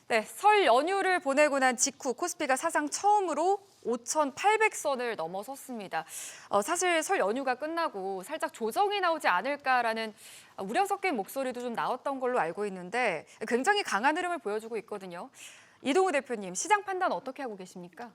네, 설 연휴를 보내고 난 직후 코스피가 사상 처음으로 5,800선을 넘어섰습니다. 사실 설 연휴가 끝나고 살짝 조정이 나오지 않을까라는 우려 섞인 목소리도 좀 나왔던 걸로 알고 있는데 굉장히 강한 흐름을 보여주고 있거든요. 이동우 대표님, 시장 판단 어떻게 하고 계십니까?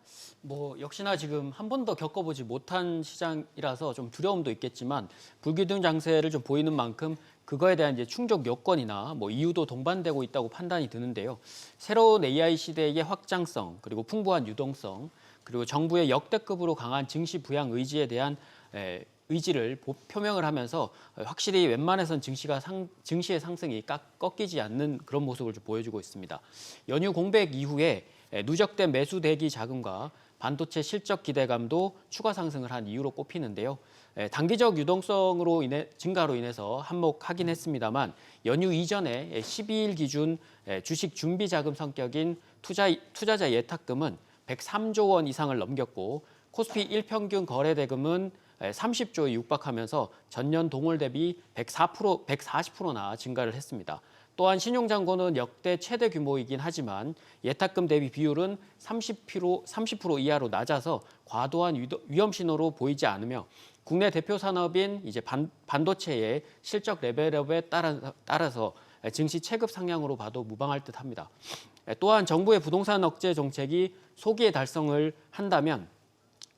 역시나 지금 한 번도 겪어보지 못한 시장이라서 좀 두려움도 있겠지만 불기둥 장세를 좀 보이는 만큼 그거에 대한 이제 충족 요건이나 이유도 동반되고 있다고 판단이 드는데요. 새로운 AI 시대의 확장성, 그리고 풍부한 유동성, 그리고 정부의 역대급으로 강한 증시 부양 의지에 대한 의지를 표명을 하면서 확실히 웬만해선 증시의 상승이 꺾이지 않는 그런 모습을 좀 보여주고 있습니다. 연휴 공백 이후에 누적된 매수 대기 자금과 반도체 실적 기대감도 추가 상승을 한 이유로 꼽히는데요. 단기적 유동성으로 증가로 인해서 한몫하긴 했습니다만 연휴 이전에 12일 기준 주식 준비 자금 성격인 투자자 예탁금은 103조 원 이상을 넘겼고 코스피 일평균 거래 대금은 30조에 육박하면서 전년 동월 대비 140%나 증가를 했습니다. 또한 신용잔고는 역대 최대 규모이긴 하지만 예탁금 대비 비율은 30% 이하로 낮아서 과도한 위험 신호로 보이지 않으며 국내 대표 산업인 이제 반도체의 실적 레벨업에 따라서 증시 체급 상향으로 봐도 무방할 듯합니다. 또한 정부의 부동산 억제 정책이 소기에 달성을 한다면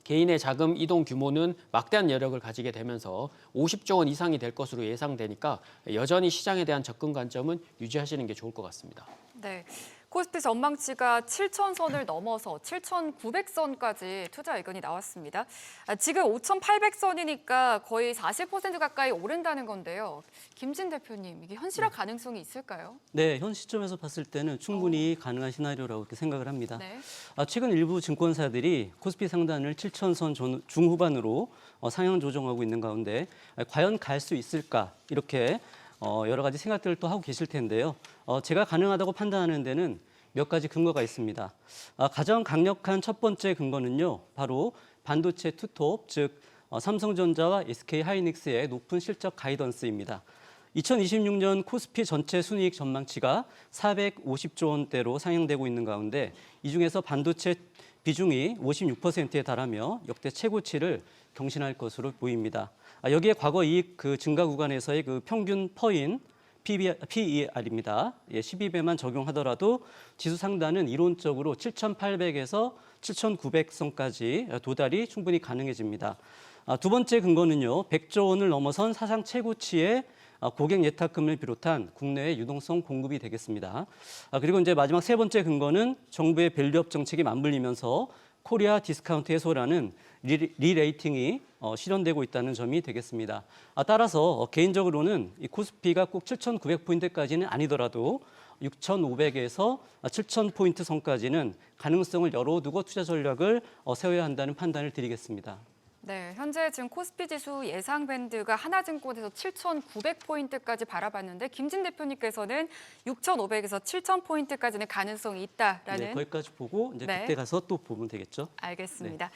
개인의 자금 이동 규모는 막대한 여력을 가지게 되면서 50조 원 이상이 될 것으로 예상되니까 여전히 시장에 대한 접근 관점은 유지하시는 게 좋을 것 같습니다. 네, 코스피 전망치가 7,000선을 넘어서 7,900선까지 투자 의견이 나왔습니다. 지금 5,800선이니까 거의 40% 가까이 오른다는 건데요. 김진 대표님, 이게 현실화 가능성이 있을까요? 네, 현 시점에서 봤을 때는 충분히 가능한 시나리오라고 이렇게 생각을 합니다. 네. 최근 일부 증권사들이 코스피 상단을 7,000선 중후반으로 상향 조정하고 있는 가운데 과연 갈 수 있을까 이렇게 여러 가지 생각들을 또 하고 계실 텐데요. 제가 가능하다고 판단하는 데는 몇 가지 근거가 있습니다. 가장 강력한 첫 번째 근거는요, 바로 반도체 투톱, 즉 삼성전자와 SK하이닉스의 높은 실적 가이던스입니다. 2026년 코스피 전체 순이익 전망치가 450조 원대로 상향되고 있는 가운데 이 중에서 반도체 비중이 56%에 달하며 역대 최고치를 경신할 것으로 보입니다. 여기에 과거 이익 증가 구간에서의 평균 퍼인 PER입니다. 12배만 적용하더라도 지수 상단은 이론적으로 7,800에서 7,900선까지 도달이 충분히 가능해집니다. 두 번째 근거는요, 100조 원을 넘어선 사상 최고치의 고객 예탁금을 비롯한 국내의 유동성 공급이 되겠습니다. 그리고 이제 마지막 세 번째 근거는 정부의 밸류업 정책이 맞물리면서 코리아 디스카운트 해소라는 리레이팅이 실현되고 있다는 점이 되겠습니다. 따라서 개인적으로는 이 코스피가 꼭 7,900포인트까지는 아니더라도 6,500에서 7,000포인트 선까지는 가능성을 열어두고 투자 전략을 세워야 한다는 판단을 드리겠습니다. 네, 현재 지금 코스피 지수 예상 밴드가 하나증권에서 7,900포인트까지 바라봤는데 김진 대표님께서는 6,500에서 7,000포인트까지는 가능성이 있다라는. 네, 거기까지 보고 이제 네. 그때 가서 또 보면 되겠죠. 알겠습니다.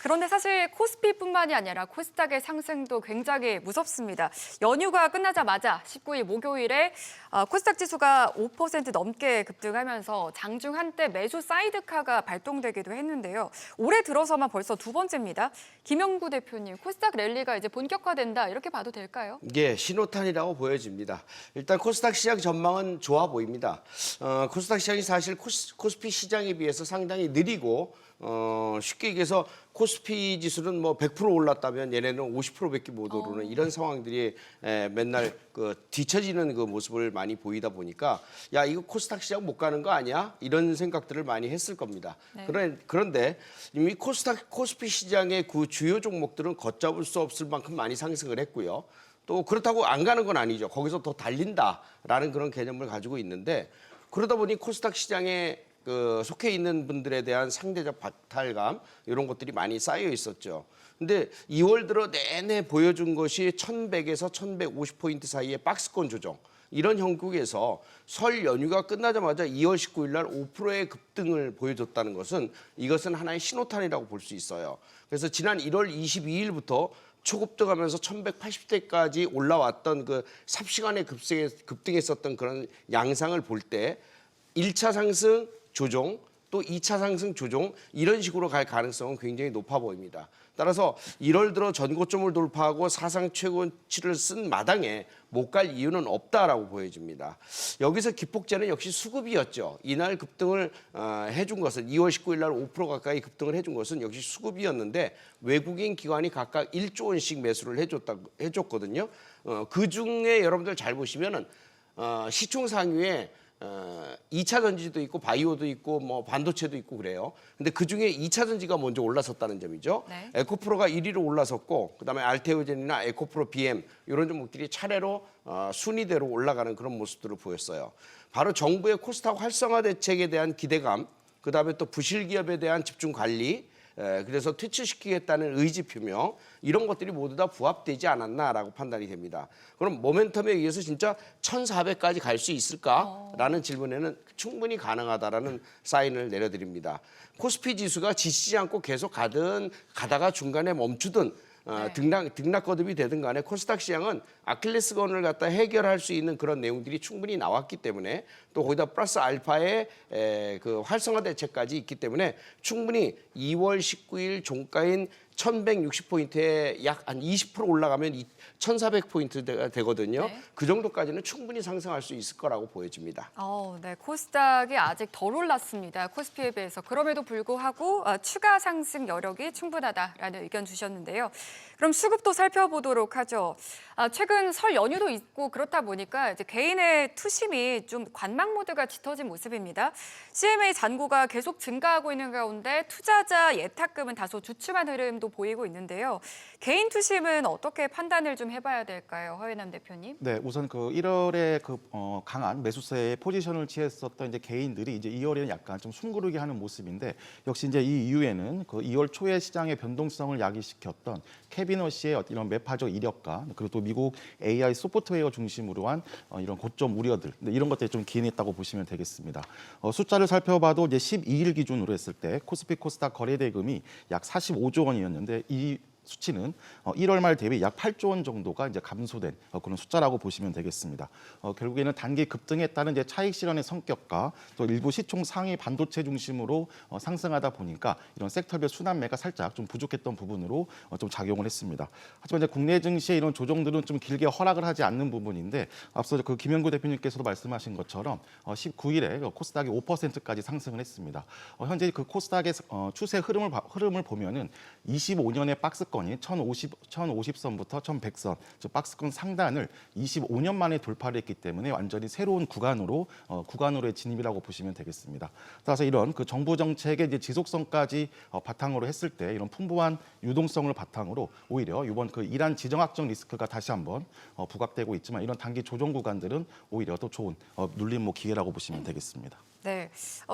그런데 사실 코스피뿐만이 아니라 코스닥의 상승도 굉장히 무섭습니다. 연휴가 끝나자마자 19일 목요일에 코스닥 지수가 5% 넘게 급등하면서 장중 한때 매수 사이드카가 발동되기도 했는데요. 올해 들어서만 벌써 두 번째입니다. 김영구 대표님, 코스닥 랠리가 이제 본격화된다 이렇게 봐도 될까요? 예, 신호탄이라고 보여집니다. 일단 코스닥 시장 전망은 좋아 보입니다. 코스닥 시장이 사실 코스피 시장에 비해서 상당히 느리고 쉽게 얘기해서 코스피 지수는 100% 올랐다면 얘네는 50%밖에 못 오르는 이런 상황들이 맨날 뒤처지는 그 모습을 많이 보이다 보니까 야, 이거 코스닥 시장 못 가는 거 아니야? 이런 생각들을 많이 했을 겁니다. 네. 그런데 이미 코스피 시장의 그 주요 종목들은 걷잡을 수 없을 만큼 많이 상승을 했고요. 또 그렇다고 안 가는 건 아니죠. 거기서 더 달린다라는 그런 개념을 가지고 있는데 그러다 보니 코스닥 시장에 속해 있는 분들에 대한 상대적 박탈감 이런 것들이 많이 쌓여 있었죠. 근데 2월 들어 내내 보여준 것이 1,100에서 1,150포인트 사이의 박스권 조정. 이런 형국에서 설 연휴가 끝나자마자 2월 19일 날 5%의 급등을 보여줬다는 것은 이것은 하나의 신호탄이라고 볼 수 있어요. 그래서 지난 1월 22일부터 초급등하면서 1,180대까지 올라왔던 그 삽시간에 급등했었던 그런 양상을 볼 때 1차 상승 조정 또 2차 상승 조정 이런 식으로 갈 가능성은 굉장히 높아 보입니다. 따라서 1월 들어 전고점을 돌파하고 사상 최고치를 쓴 마당에 못 갈 이유는 없다라고 보여집니다. 여기서 기폭제는 역시 수급이었죠. 이날 급등을 해준 것은 2월 19일 날 5% 가까이 급등을 해준 것은 역시 수급이었는데 외국인 기관이 각각 1조 원씩 매수를 해줬거든요. 그 중에 여러분들 잘 보시면은 시총 상위에 2차 전지도 있고 바이오도 있고 뭐 반도체도 있고 그래요. 근데 그중에 2차 전지가 먼저 올라섰다는 점이죠. 네. 에코프로가 1위로 올라섰고 그다음에 알테오젠이나 에코프로 BM 이런 종목들이 차례로 순위대로 올라가는 그런 모습들을 보였어요. 바로 정부의 코스닥 활성화 대책에 대한 기대감, 그다음에 또 부실 기업에 대한 집중 관리, 그래서 퇴출시키겠다는 의지 표명 이런 것들이 모두 다 부합되지 않았나라고 판단이 됩니다. 그럼 모멘텀에 의해서 진짜 1,400까지 갈 수 있을까라는 질문에는 충분히 가능하다라는 사인을 내려드립니다. 코스피 지수가 지치지 않고 계속 가다가 중간에 멈추든 등락 거듭이 되든 간에 코스닥 시장은 아킬레스건을 갖다 해결할 수 있는 그런 내용들이 충분히 나왔기 때문에 또 거기다 플러스 알파의 그 활성화 대책까지 있기 때문에 충분히 2월 19일 종가인 1160포인트에 약 한 20% 올라가면 1400포인트가 되거든요. 네. 그 정도까지는 충분히 상승할 수 있을 거라고 보여집니다. 네, 코스닥이 아직 덜 올랐습니다. 코스피에 비해서. 그럼에도 불구하고 추가 상승 여력이 충분하다라는 의견 주셨는데요. 그럼 수급도 살펴보도록 하죠. 최근 설 연휴도 있고 그렇다 보니까 이제 개인의 투심이 좀 관망 모드가 짙어진 모습입니다. CMA 잔고가 계속 증가하고 있는 가운데 투자자 예탁금은 다소 주춤한 흐름도 보이고 있는데요. 개인 투심은 어떻게 판단을 좀 해봐야 될까요, 허예남 대표님? 네, 우선 그 1월에 강한 매수세에 포지션을 취했었던 이제 개인들이 이제 2월에는 약간 좀 숨고르게 하는 모습인데 역시 이제 이 이후에는 그 2월 초에 시장의 변동성을 야기시켰던 캐비너시의 이런 매파적 이력과 그리고 또 미국 AI 소프트웨어 중심으로 한 이런 고점 우려들 이런 것들이 좀 기인했다고 보시면 되겠습니다. 숫자를 살펴봐도 이제 12일 기준으로 했을 때 코스피 코스닥 거래대금이 약 45조 원이었는데 이 수치는 1월 말 대비 약 8조 원 정도가 이제 감소된 그런 숫자라고 보시면 되겠습니다. 결국에는 단기 급등에 따른 이제 차익 실현의 성격과 또 일부 시총 상위 반도체 중심으로 상승하다 보니까 이런 섹터별 순환매가 살짝 좀 부족했던 부분으로 좀 작용을 했습니다. 하지만 이제 국내 증시의 이런 조정들은 좀 길게 허락을 하지 않는 부분인데 앞서 그 김영구 대표님께서도 말씀하신 것처럼 19일에 코스닥이 5%까지 상승을 했습니다. 현재 그 코스닥의 추세 흐름을 보면은 25년의 박스권 1050선부터 1100선, 즉 박스권 상단을 25년 만에 돌파를 했기 때문에 완전히 새로운 구간으로의 진입이라고 보시면 되겠습니다. 따라서 이런 그 정부 정책의 이제 지속성까지 바탕으로 했을 때 이런 풍부한 유동성을 바탕으로 오히려 이번 그 이란 지정학적 리스크가 다시 한번 부각되고 있지만 이런 단기 조정 구간들은 오히려 더 좋은 눌림 기회라고 보시면 되겠습니다. 네,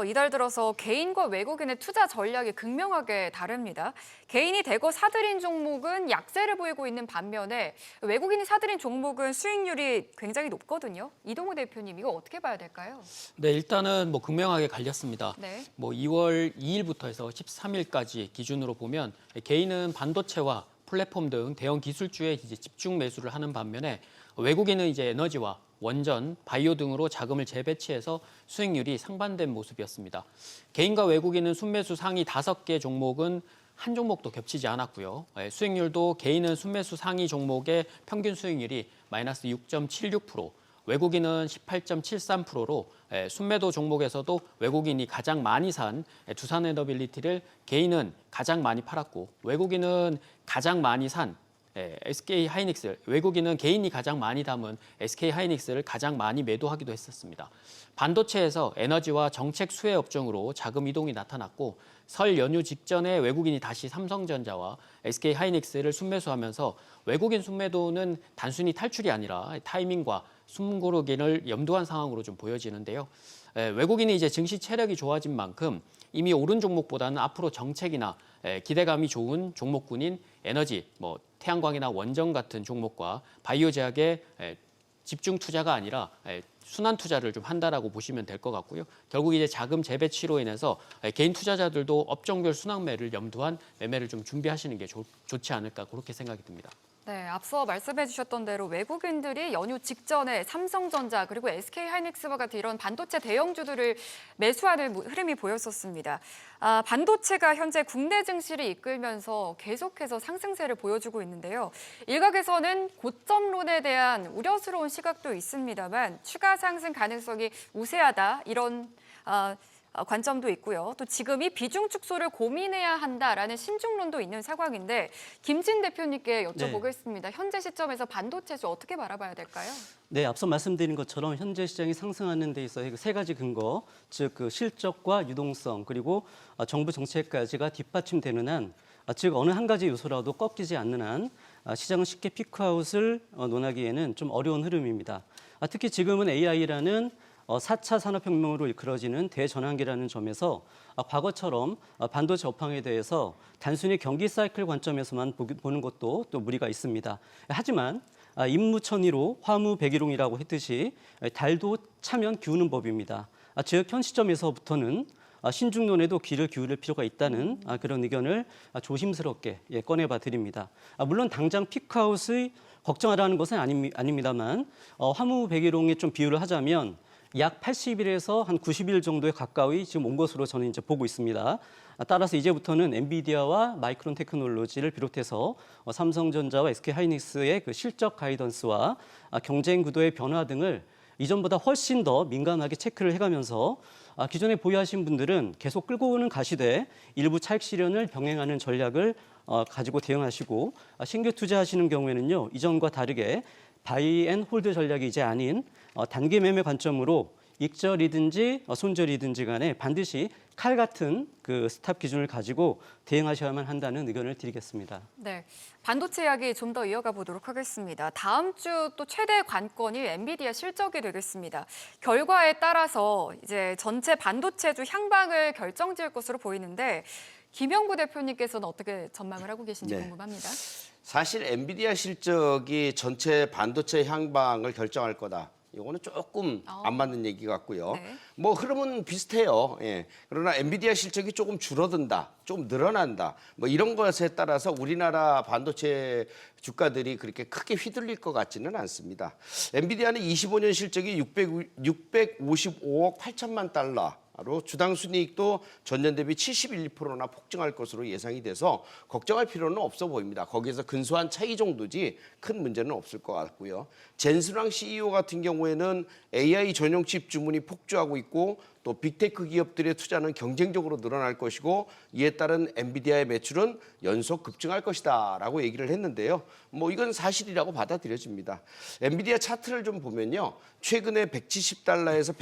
이달 들어서 개인과 외국인의 투자 전략이 극명하게 다릅니다. 개인이 대거 사들인 종목은 약세를 보이고 있는 반면에 외국인이 사들인 종목은 수익률이 굉장히 높거든요. 이동우 대표님, 이거 어떻게 봐야 될까요? 네, 일단은 뭐 극명하게 갈렸습니다. 네. 뭐 2월 2일부터 해서 13일까지 기준으로 보면 개인은 반도체와 플랫폼 등 대형 기술주에 이제 집중 매수를 하는 반면에 외국인은 이제 에너지와 원전, 바이오 등으로 자금을 재배치해서 수익률이 상반된 모습이었습니다. 개인과 외국인은 순매수 상위 5개 종목은 한 종목도 겹치지 않았고요. 수익률도 개인은 순매수 상위 종목의 평균 수익률이 마이너스 6.76%, 외국인은 18.73%로 순매도 종목에서도 외국인이 가장 많이 산 두산에너빌리티를 개인은 가장 많이 팔았고 외국인은 가장 많이 산 SK 하이닉스, 외국인은 개인이 가장 많이 담은 SK 하이닉스를 가장 많이 매도하기도 했었습니다. 반도체에서 에너지와 정책 수혜 업종으로 자금 이동이 나타났고 설 연휴 직전에 외국인이 다시 삼성전자와 SK 하이닉스를 순매수하면서 외국인 순매도는 단순히 탈출이 아니라 타이밍과 숨고르기를 염두한 상황으로 좀 보여지는데요. 외국인이 이제 증시 체력이 좋아진 만큼 이미 오른 종목보다는 앞으로 정책이나 기대감이 좋은 종목군인 에너지, 뭐 태양광이나 원전 같은 종목과 바이오 제약에 집중 투자가 아니라 순환 투자를 좀 한다라고 보시면 될 것 같고요. 결국 이제 자금 재배치로 인해서 개인 투자자들도 업종별 순환매를 염두한 매매를 좀 준비하시는 게 좋지 않을까 그렇게 생각이 듭니다. 네, 앞서 말씀해 주셨던 대로 외국인들이 연휴 직전에 삼성전자 그리고 SK하이닉스와 같은 이런 반도체 대형주들을 매수하는 흐름이 보였었습니다. 반도체가 현재 국내 증시를 이끌면서 계속해서 상승세를 보여주고 있는데요. 일각에서는 고점론에 대한 우려스러운 시각도 있습니다만 추가 상승 가능성이 우세하다 이런 관점도 있고요. 또 지금이 비중 축소를 고민해야 한다라는 신중론도 있는 상황인데 김진 대표님께 여쭤보겠습니다. 현재 시점에서 반도체주 어떻게 바라봐야 될까요? 네, 앞서 말씀드린 것처럼 현재 시장이 상승하는 데 있어서 세 가지 근거, 즉 그 실적과 유동성 그리고 정부 정책까지가 뒷받침되는 한, 즉 어느 한 가지 요소라도 꺾이지 않는 한 시장은 쉽게 피크아웃을 논하기에는 좀 어려운 흐름입니다. 특히 지금은 AI라는 4차 산업혁명으로 이끌어지는 대전환기라는 점에서 과거처럼 반도체 업황에 대해서 단순히 경기 사이클 관점에서만 보는 것도 또 무리가 있습니다. 하지만 임무천이로 화무백일홍이라고 했듯이 달도 차면 기우는 법입니다. 즉 현 시점에서부터는 신중론에도 귀를 기울일 필요가 있다는 그런 의견을 조심스럽게 꺼내봐 드립니다. 물론 당장 피크아웃의 걱정하라는 것은 아닙니다만 화무백일홍에 좀 비유를 하자면 약 80일에서 한 90일 정도에 가까이 지금 온 것으로 저는 이제 보고 있습니다. 따라서 이제부터는 엔비디아와 마이크론 테크놀로지를 비롯해서 삼성전자와 SK하이닉스의 그 실적 가이던스와 경쟁 구도의 변화 등을 이전보다 훨씬 더 민감하게 체크를 해가면서 기존에 보유하신 분들은 계속 끌고 오는 가시되 일부 차익 실현을 병행하는 전략을 가지고 대응하시고 신규 투자하시는 경우에는요 이전과 다르게 바이 앤 홀드 전략이 이제 아닌 단기 매매 관점으로 익절이든지 손절이든지 간에 반드시 칼 같은 그 스탑 기준을 가지고 대응하셔야만 한다는 의견을 드리겠습니다. 네, 반도체 이야기 좀 더 이어가 보도록 하겠습니다. 다음 주 또 최대 관건이 엔비디아 실적이 되겠습니다. 결과에 따라서 이제 전체 반도체주 향방을 결정지을 것으로 보이는데 김영구 대표님께서는 어떻게 전망을 하고 계신지 궁금합니다. 사실 엔비디아 실적이 전체 반도체 향방을 결정할 거다. 이거는 조금 안 맞는 얘기 같고요. 네. 뭐 흐름은 비슷해요. 예. 그러나 엔비디아 실적이 조금 줄어든다, 조금 늘어난다. 뭐 이런 것에 따라서 우리나라 반도체 주가들이 그렇게 크게 휘둘릴 것 같지는 않습니다. 엔비디아는 25년 실적이 655억 8천만 달러. 로 주당 순이익도 전년 대비 71%나 폭증할 것으로 예상이 돼서 걱정할 필요는 없어 보입니다. 거기에서 근소한 차이 정도지 큰 문제는 없을 것 같고요. 젠스랑 CEO 같은 경우에는 AI 전용 칩 주문이 폭주하고 있고 또 빅테크 기업들의 투자는 경쟁적으로 늘어날 것이고 이에 따른 엔비디아의 매출은 연속 급증할 것이다라고 얘기를 했는데요. 뭐 이건 사실이라고 받아들여집니다. 엔비디아 차트를 좀 보면요. 최근에 170달러에서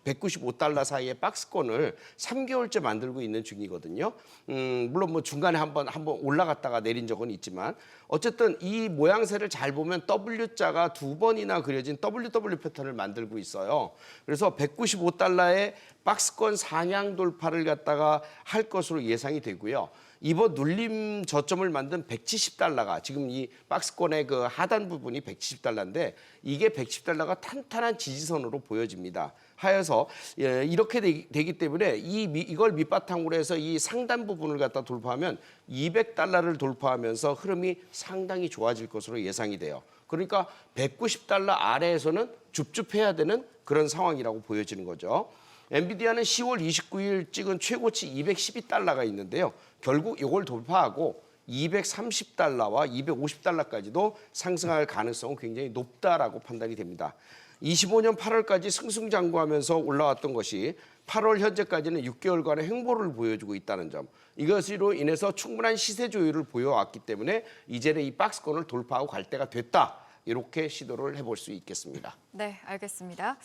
195달러 사이의 박스권을 3개월째 만들고 있는 중이거든요. 물론 뭐 중간에 한번 올라갔다가 내린 적은 있지만 어쨌든 이 모양새를 잘 보면 W자가 두 번이나 그려진 WW 패턴을 만들고 있어요. 그래서 195달러의 박스권 상향 돌파를 갖다가 할 것으로 예상이 되고요. 이번 눌림 저점을 만든 170달러가 지금 이 박스권의 그 하단 부분이 170달러인데 이게 110달러가 탄탄한 지지선으로 보여집니다. 하여서 이렇게 되기 때문에 이걸 밑바탕으로 해서 이 상단 부분을 갖다 돌파하면 200달러를 돌파하면서 흐름이 상당히 좋아질 것으로 예상이 돼요. 그러니까 190달러 아래에서는 줍줍해야 되는 그런 상황이라고 보여지는 거죠. 엔비디아는 10월 29일 찍은 최고치 212달러가 있는데요. 결국 이걸 돌파하고 230달러와 250달러까지도 상승할 가능성은 굉장히 높다라고 판단이 됩니다. 25년 8월까지 승승장구하면서 올라왔던 것이 8월 현재까지는 6개월간의 횡보를 보여주고 있다는 점. 이것으로 인해서 충분한 시세 조율을 보여왔기 때문에 이제는 이 박스권을 돌파하고 갈 때가 됐다. 이렇게 시도를 해볼 수 있겠습니다. 네, 알겠습니다.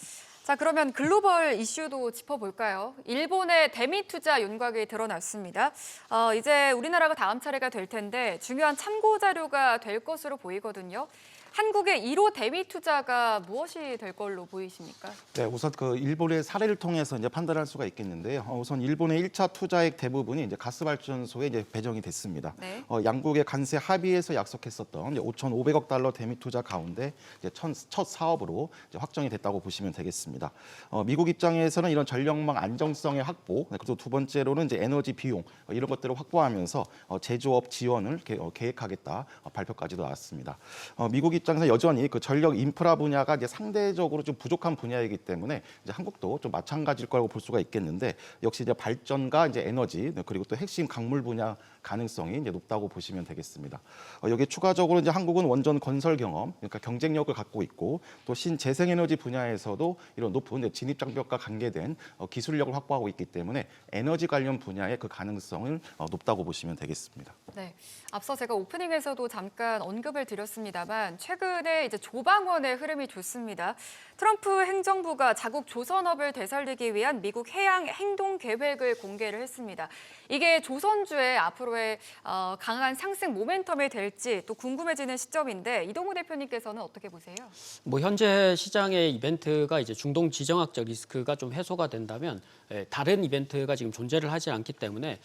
자, 그러면 글로벌 이슈도 짚어볼까요? 일본의 대미 투자 윤곽이 드러났습니다. 이제 우리나라가 다음 차례가 될 텐데 중요한 참고 자료가 될 것으로 보이거든요. 한국의 1호 대미 투자가 무엇이 될 걸로 보이십니까? 네, 우선 그 일본의 사례를 통해서 이제 판단할 수가 있겠는데요. 우선 일본의 1차 투자액 대부분이 이제 가스 발전소에 이제 배정이 됐습니다. 네. 양국의 관세 합의에서 약속했었던 이제 5,500억 달러 대미 투자 가운데 이제 첫 사업으로 이제 확정이 됐다고 보시면 되겠습니다. 미국 입장에서는 이런 전력망 안정성의 확보, 그리고 두 번째로는 이제 에너지 비용 이런 것들을 확보하면서 제조업 지원을 계획하겠다 발표까지도 나왔습니다. 미국 입장에서 여전히 그 전력 인프라 분야가 이제 상대적으로 좀 부족한 분야이기 때문에 이제 한국도 좀 마찬가지일 거라고 볼 수가 있겠는데 역시 이제 발전과 이제 에너지 그리고 또 핵심 강물 분야 가능성이 이제 높다고 보시면 되겠습니다. 여기 추가적으로 이제 한국은 원전 건설 경험, 그러니까 경쟁력을 갖고 있고 또 신재생에너지 분야에서도 이런 높은 진입 장벽과 관계된 기술력을 확보하고 있기 때문에 에너지 관련 분야의 그 가능성을 높다고 보시면 되겠습니다. 네, 앞서 제가 오프닝에서도 잠깐 언급을 드렸습니다만 최근에 이제 조방원의 흐름이 좋습니다. 트럼프 행정부가 자국 조선업을 되살리기 위한 미국 해양 행동 계획을 공개를 했습니다. 이게 조선주의 앞으로의 강한 상승 모멘텀이 될지 또 궁금해지는 시점인데 이동우 대표님께서는 어떻게 보세요? 뭐 현재 시장의 이벤트가 이제 중동 지정학적 리스크가 좀 해소가 된다면 다른 이벤트가 지금 존재를 하지 않기 때문에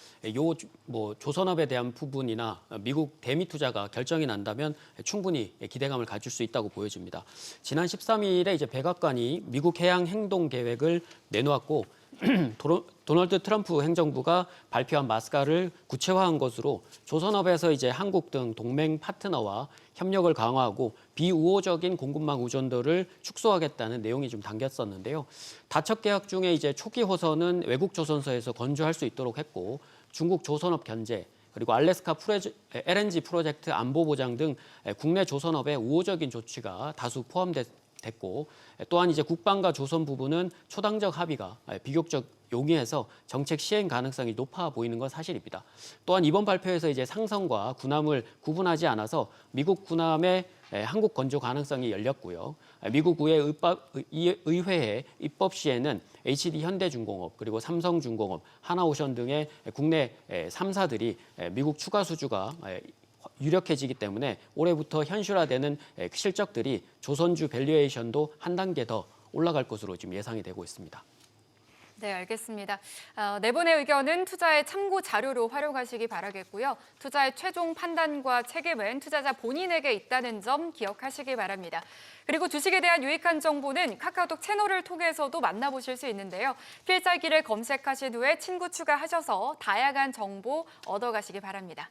뭐 조선업에 대한 부분이나 미국 대미 투자가 결정이 난다면 충분히 기대감을 가질 수 있다고 보여집니다. 지난 13일에 이제 백악관이 미국 해양 행동 계획을 내놓았고 도널드 트럼프 행정부가 발표한 마스카를 구체화한 것으로 조선업에서 이제 한국 등 동맹 파트너와 협력을 강화하고 비우호적인 공급망 의존도를 축소하겠다는 내용이 좀 담겼었는데요. 다척 계약 중에 이제 초기 호선은 외국 조선소에서 건조할 수 있도록 했고 중국 조선업 견제 그리고 알래스카 LNG 프로젝트 안보 보장 등 국내 조선업의 우호적인 조치가 다수 포함됐고 또한 이제 국방과 조선 부분은 초당적 합의가 비교적 용이해서 정책 시행 가능성이 높아 보이는 건 사실입니다. 또한 이번 발표에서 이제 상선과 군함을 구분하지 않아서 미국 군함의 한국 건조 가능성이 열렸고요. 미국 의회의 입법 시에는 HD 현대중공업 그리고 삼성중공업, 하나오션 등의 국내 3사들이 미국 추가 수주가 유력해지기 때문에 올해부터 현실화되는 실적들이 조선주 밸류에이션도 한 단계 더 올라갈 것으로 지금 예상이 되고 있습니다. 네, 알겠습니다. 네 분의 의견은 투자의 참고 자료로 활용하시기 바라겠고요. 투자의 최종 판단과 책임은 투자자 본인에게 있다는 점 기억하시기 바랍니다. 그리고 주식에 대한 유익한 정보는 카카오톡 채널을 통해서도 만나보실 수 있는데요. 필살기를 검색하신 후에 친구 추가하셔서 다양한 정보 얻어가시기 바랍니다.